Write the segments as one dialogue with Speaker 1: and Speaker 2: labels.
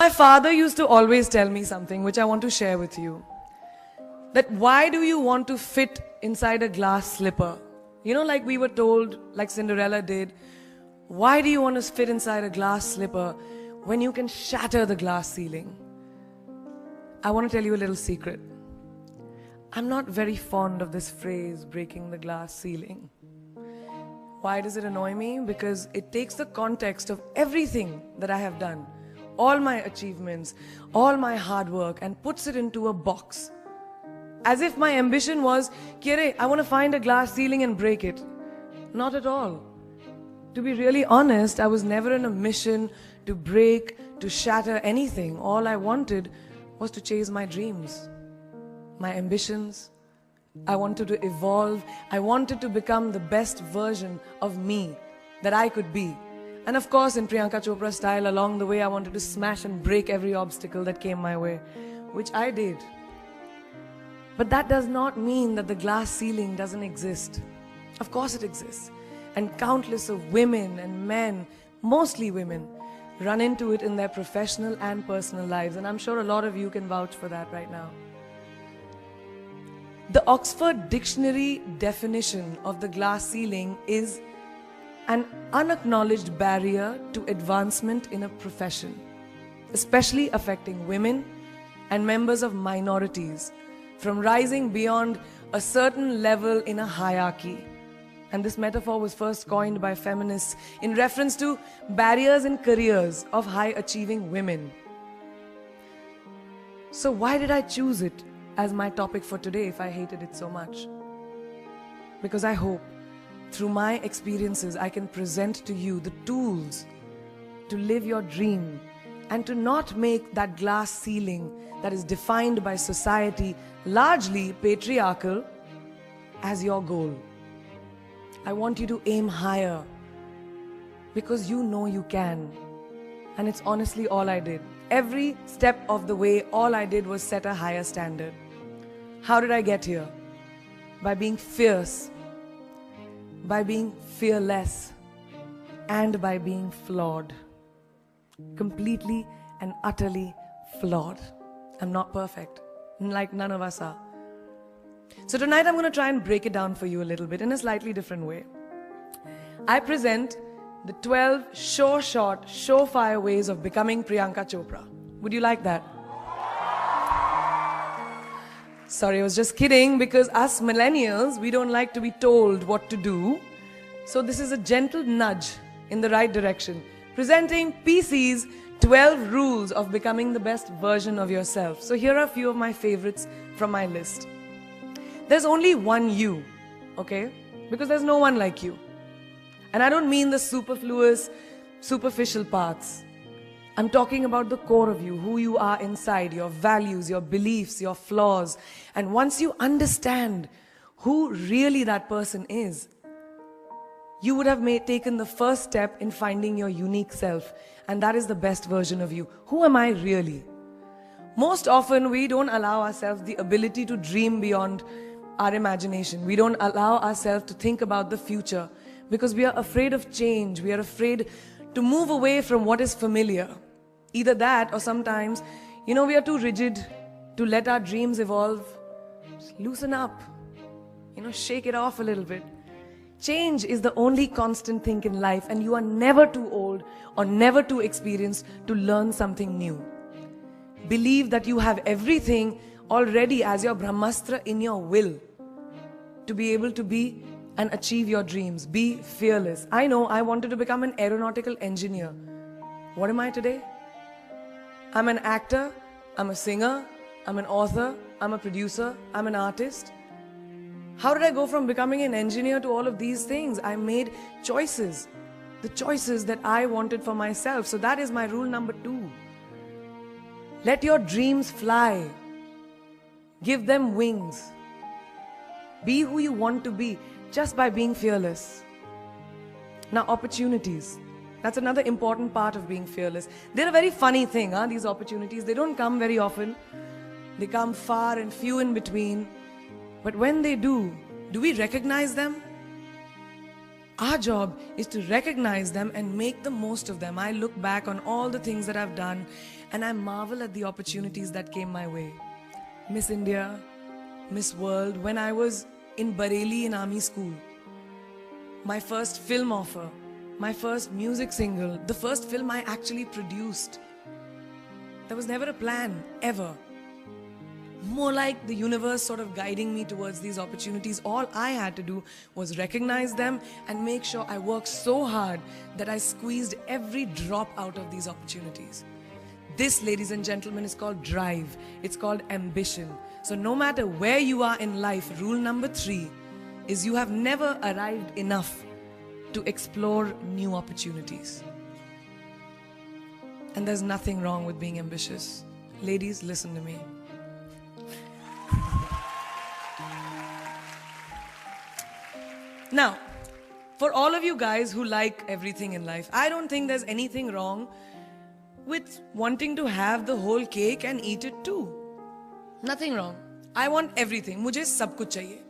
Speaker 1: My father used to always tell me something which I want to share with you. That why do you want to fit inside a glass slipper? You know, like we were told, like Cinderella did, why do you want to fit inside a glass slipper when you can shatter the glass ceiling? I want to tell you a little secret. I'm not very fond of this phrase, breaking the glass ceiling. Why does it annoy me? Because it takes the context of everything that I have done, all my achievements, all my hard work, and puts it into a box. As if my ambition was, Kire, I want to find a glass ceiling and break it. Not at all. To be really honest, I was never on a mission to break, to shatter anything. All I wanted was to chase my dreams, my ambitions. I wanted to evolve. I wanted to become the best version of me that I could be. And of course, in Priyanka Chopra style, along the way, I wanted to smash and break every obstacle that came my way, which I did. But that does not mean that the glass ceiling doesn't exist. Of course it exists. And countless of women and men, mostly women, run into it in their professional and personal lives. And I'm sure a lot of you can vouch for that right now. The Oxford Dictionary definition of the glass ceiling is an unacknowledged barrier to advancement in a profession, especially affecting women and members of minorities, from rising beyond a certain level in a hierarchy. And this metaphor was first coined by feminists in reference to barriers in careers of high-achieving women. So why did I choose it as my topic for today if I hated it so much? Because I hope through my experiences I can present to you the tools to live your dream and to not make that glass ceiling that is defined by society, largely patriarchal, as your goal. I want you to aim higher because you know you can. And it's honestly all I did. Every step of the way, all I did was set a higher standard. How did I get here? By being fierce, by being fearless, and by being flawed. Completely and utterly flawed. I'm not perfect, like none of us are. So tonight I'm going to try and break it down for you a little bit in a slightly different way. I present the 12 short, surefire ways of becoming Priyanka Chopra. Would you like that? Sorry, I was just kidding, because us millennials, we don't like to be told what to do. So this is a gentle nudge in the right direction. Presenting PC's 12 rules of becoming the best version of yourself. So here are a few of my favorites from my list. There's only one you, okay? Because there's no one like you. And I don't mean the superfluous, superficial parts. I'm talking about the core of you, who you are inside, your values, your beliefs, your flaws. And once you understand who really that person is, you would have taken the first step in finding your unique self. And that is the best version of you. Who am I really? Most often, we don't allow ourselves the ability to dream beyond our imagination. We don't allow ourselves to think about the future because we are afraid of change. We are afraid to move away from what is familiar. Either that, or sometimes, we are too rigid to let our dreams evolve. Just loosen up. Shake it off a little bit. Change is the only constant thing in life, and you are never too old or never too experienced to learn something new. Believe that you have everything already as your Brahmastra in your will to be able to be and achieve your dreams. Be fearless. I know I wanted to become an aeronautical engineer. What am I today? I'm an actor, I'm a singer, I'm an author, I'm a producer, I'm an artist. How did I go from becoming an engineer to all of these things? I made choices. The choices that I wanted for myself. So that is my rule number 2. Let your dreams fly. Give them wings. Be who you want to be just by being fearless. Now, opportunities. That's another important part of being fearless. They're a very funny thing, these opportunities. They don't come very often. They come far and few in between. But when they do we recognize them? Our job is to recognize them and make the most of them. I look back on all the things that I've done and I marvel at the opportunities that came my way. Miss India, Miss World, when I was in Bareilly in army school, my first film offer, my first music single, the first film I actually produced. There was never a plan, ever. More like the universe sort of guiding me towards these opportunities. All I had to do was recognize them and make sure I worked so hard that I squeezed every drop out of these opportunities. This, ladies and gentlemen, is called drive. It's called ambition. So no matter where you are in life, rule number 3 is you have never arrived enough to explore new opportunities. And there's nothing wrong with being ambitious. Ladies, listen to me. Now, for all of you guys who like everything in life, I don't think there's anything wrong with wanting to have the whole cake and eat it too. Nothing wrong. I want everything. Mujhe sab kuch chahiye.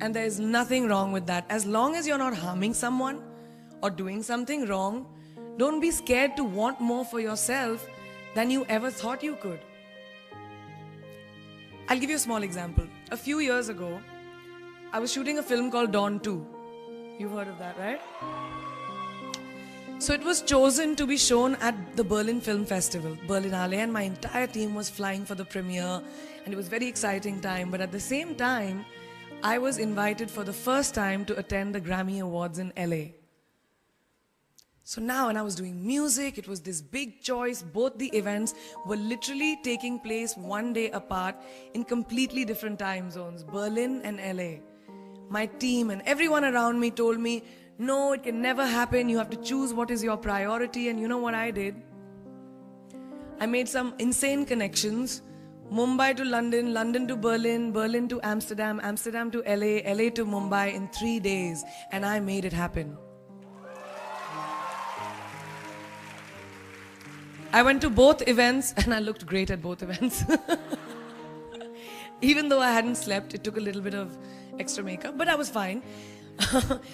Speaker 1: And there is nothing wrong with that. As long as you're not harming someone or doing something wrong, don't be scared to want more for yourself than you ever thought you could. I'll give you a small example. A few years ago, I was shooting a film called Dawn 2. You've heard of that, right? So it was chosen to be shown at the Berlin Film Festival, Berlinale, and my entire team was flying for the premiere, and it was a very exciting time. But at the same time, I was invited for the first time to attend the Grammy Awards in LA. So now, when I was doing music, it was this big choice. Both the events were literally taking place one day apart in completely different time zones, Berlin and LA. My team and everyone around me told me, no, it can never happen. You have to choose what is your priority. And you know what I did? I made some insane connections. Mumbai to London, London to Berlin, Berlin to Amsterdam, Amsterdam to LA, LA to Mumbai in 3 days. And I made it happen. I went to both events and I looked great at both events. Even though I hadn't slept, it took a little bit of extra makeup, but I was fine.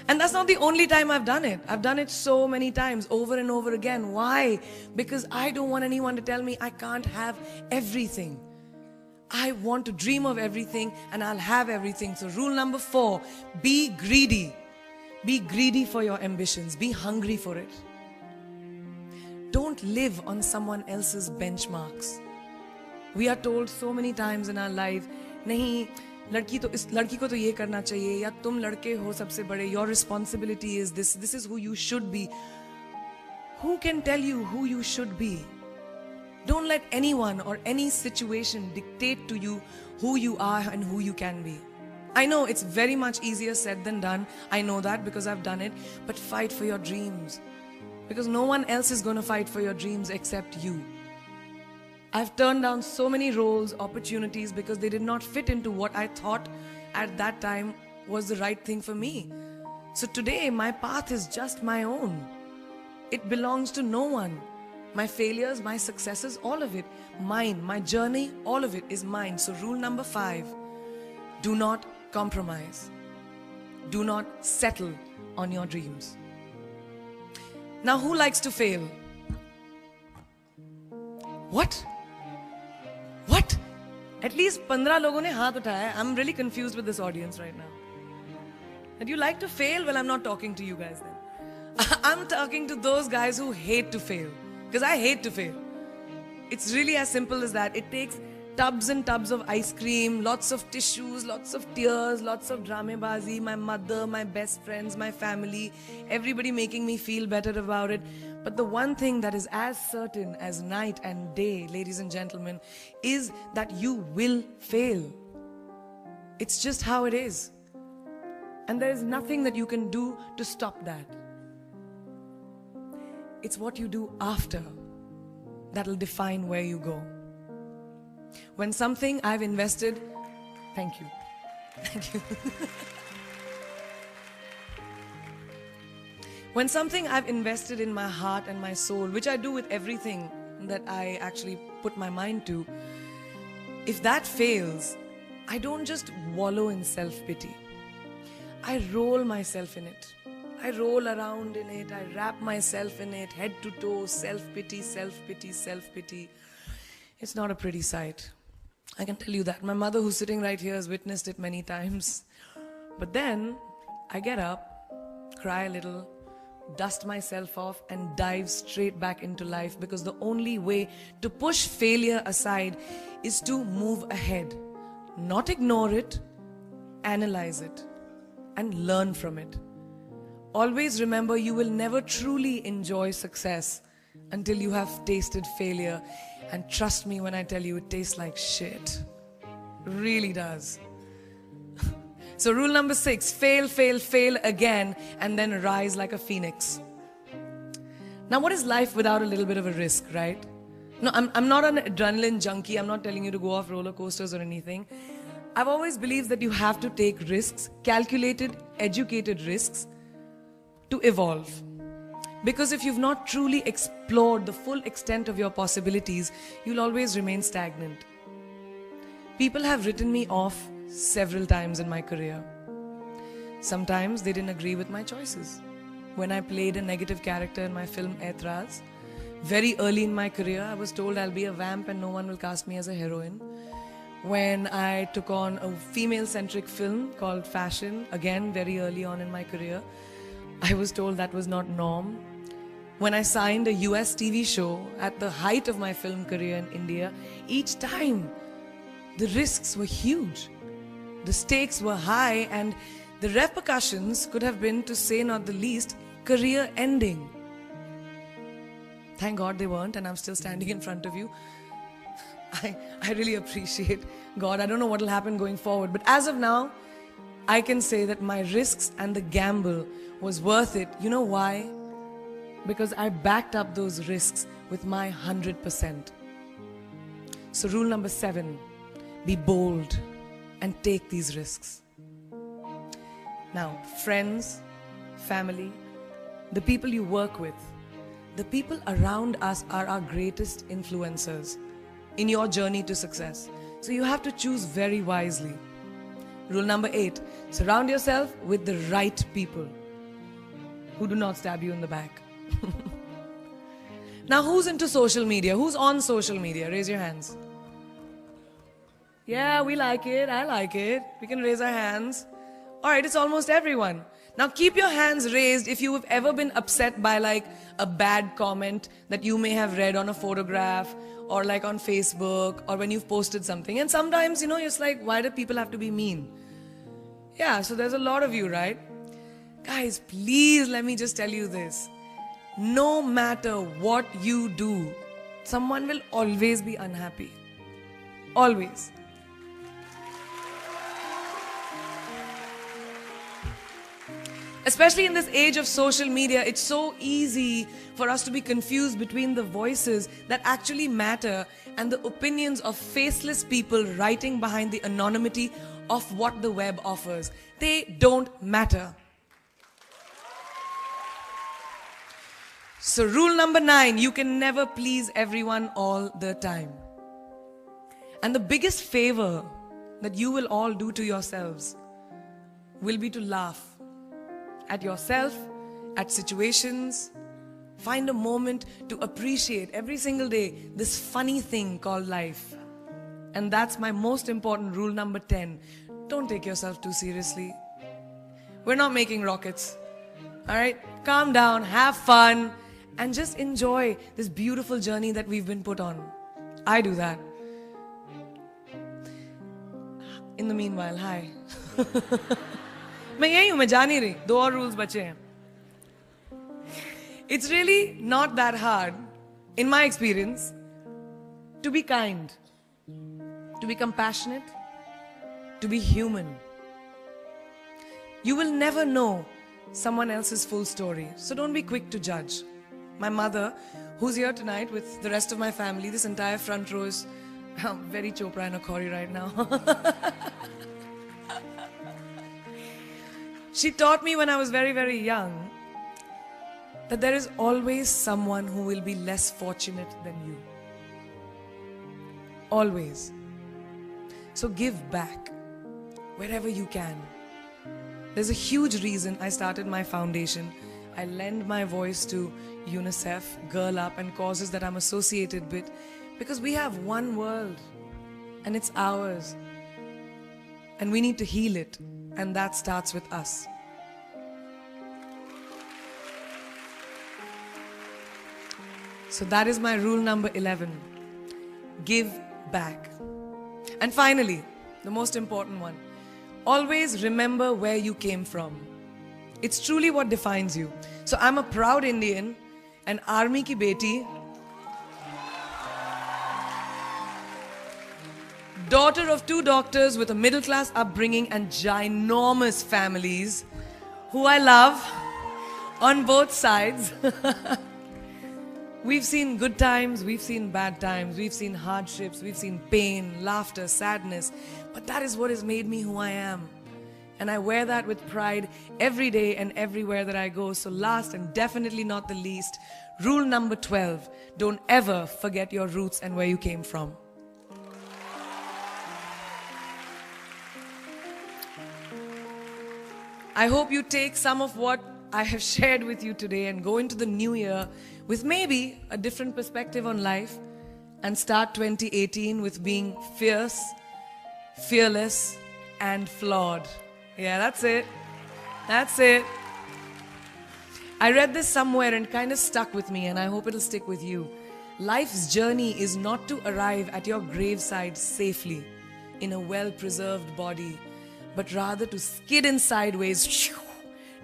Speaker 1: And that's not the only time I've done it. I've done it so many times, over and over again. Why? Because I don't want anyone to tell me I can't have everything. I want to dream of everything and I'll have everything. So rule number 4, be greedy. Be greedy for your ambitions. Be hungry for it. Don't live on someone else's benchmarks. We are told so many times in our life, nahi, लड़की को तो ये करना चाहिए, या तुम लड़के हो सबसे बड़े, your responsibility is this is who you should be. Who can tell you who you should be? Don't let anyone or any situation dictate to you who you are and who you can be. I know it's very much easier said than done. I know that because I've done it. But fight for your dreams. Because no one else is going to fight for your dreams except you. I've turned down so many roles, opportunities, because they did not fit into what I thought at that time was the right thing for me. So today, my path is just my own. It belongs to no one. My failures, my successes, all of it, mine. My journey, all of it is mine. So rule number 5, do not compromise. Do not settle on your dreams. Now, who likes to fail? What? What? At least 15 लोगों ने हाथ उठाया. I'm really confused with this audience right now. And you like to fail? Well, I'm not talking to you guys then. I'm talking to those guys who hate to fail. Because I hate to fail. It's really as simple as that. It takes tubs and tubs of ice cream, lots of tissues, lots of tears, lots of dramabazi, my mother, my best friends, my family, everybody making me feel better about it. But the one thing that is as certain as night and day, ladies and gentlemen, is that you will fail. It's just how it is. And there is nothing that you can do to stop that. It's what you do after that'll define where you go. When something I've invested, thank you. Thank you. When something I've invested in my heart and my soul, which I do with everything that I actually put my mind to, if that fails, I don't just wallow in self-pity. I roll myself in it. I roll around in it, I wrap myself in it, head to toe, self-pity, self-pity, self-pity. It's not a pretty sight. I can tell you that. My mother, who's sitting right here, has witnessed it many times. But then, I get up, cry a little, dust myself off, and dive straight back into life, because the only way to push failure aside is to move ahead. Not ignore it, analyze it, and learn from it. Always remember, you will never truly enjoy success until you have tasted failure. And trust me when I tell you, it tastes like shit. Really does. So rule number 6, fail, fail, fail again, and then rise like a phoenix. Now, what is life without a little bit of a risk, right? No, I'm not an adrenaline junkie. I'm not telling you to go off roller coasters or anything. I've always believed that you have to take risks, calculated, educated risks, to evolve. Because if you've not truly explored the full extent of your possibilities, you'll always remain stagnant. People have written me off several times in my career. Sometimes they didn't agree with my choices. When I played a negative character in my film Aitraz, very early in my career, I was told I'll be a vamp and no one will cast me as a heroine. When I took on a female-centric film called Fashion, again very early on in my career, I was told that was not norm. When I signed a US TV show at the height of my film career in India, each time the risks were huge. The stakes were high, and the repercussions could have been, to say not the least, career ending. Thank God they weren't, and I'm still standing in front of you. I really appreciate God. I don't know what will happen going forward, but as of now, I can say that my risks and the gamble was worth it. You know why? Because I backed up those risks with my 100%. So rule number 7, be bold and take these risks. Now, friends, family, the people you work with, the people around us are our greatest influencers in your journey to success. So you have to choose very wisely. Rule number 8, surround yourself with the right people who do not stab you in the back. Now, who's into social media? Who's on social media? Raise your hands. Yeah, we like it. I like it. We can raise our hands. All right, it's almost everyone. Now keep your hands raised if you have ever been upset by like a bad comment that you may have read on a photograph or like on Facebook or when you've posted something. And sometimes, you know, it's like, why do people have to be mean? Yeah, so there's a lot of you, right? Guys, please let me just tell you this. No matter what you do, someone will always be unhappy. Always. Especially in this age of social media, it's so easy for us to be confused between the voices that actually matter and the opinions of faceless people writing behind the anonymity of what the web offers. They don't matter. So rule number 9, you can never please everyone all the time. And the biggest favor that you will all do to yourselves will be to laugh at yourself, at situations. Find a moment to appreciate every single day this funny thing called life. And that's my most important rule number 10. Don't take yourself too seriously. We're not making rockets. All right? Calm down, have fun, and just enjoy this beautiful journey that we've been put on. I do that. In the meanwhile, hi. मैं यही हूँ, मैं जा नहीं रही. 2 और rules बचे हैं. It's really not that hard, in my experience, to be kind, to be compassionate, to be human. You will never know someone else's full story, so don't be quick to judge. My mother, who's here tonight with the rest of my family, this entire front row is very Chopra and a Corey right now. She taught me when I was very, very young that there is always someone who will be less fortunate than you. Always. So give back wherever you can. There's a huge reason I started my foundation. I lend my voice to UNICEF, Girl Up, and causes that I'm associated with, because we have one world and it's ours. And we need to heal it, and that starts with us. So that is my rule number 11. Give back. And finally, the most important one. Always remember where you came from. It's truly what defines you. So I'm a proud Indian, an army ki beti, daughter of 2 doctors with a middle class upbringing and ginormous families who I love on both sides. We've seen good times, we've seen bad times, we've seen hardships, we've seen pain, laughter, sadness. But that is what has made me who I am. And I wear that with pride every day and everywhere that I go. So last and definitely not the least, rule number 12, don't ever forget your roots and where you came from. I hope you take some of what I have shared with you today and go into the new year with maybe a different perspective on life and start 2018 with being fierce, fearless, and flawed. Yeah, that's it. That's it. I read this somewhere and kind of stuck with me, and I hope it'll stick with you. Life's journey is not to arrive at your graveside safely in a well-preserved body, but rather to skid in sideways,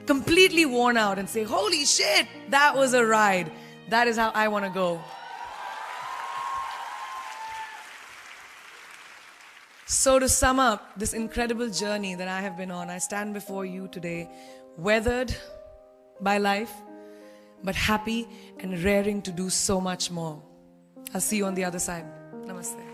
Speaker 1: completely worn out, and say, holy shit, that was a ride. That is how I want to go. So to sum up this incredible journey that I have been on, I stand before you today, weathered by life, but happy and raring to do so much more. I'll see you on the other side. Namaste.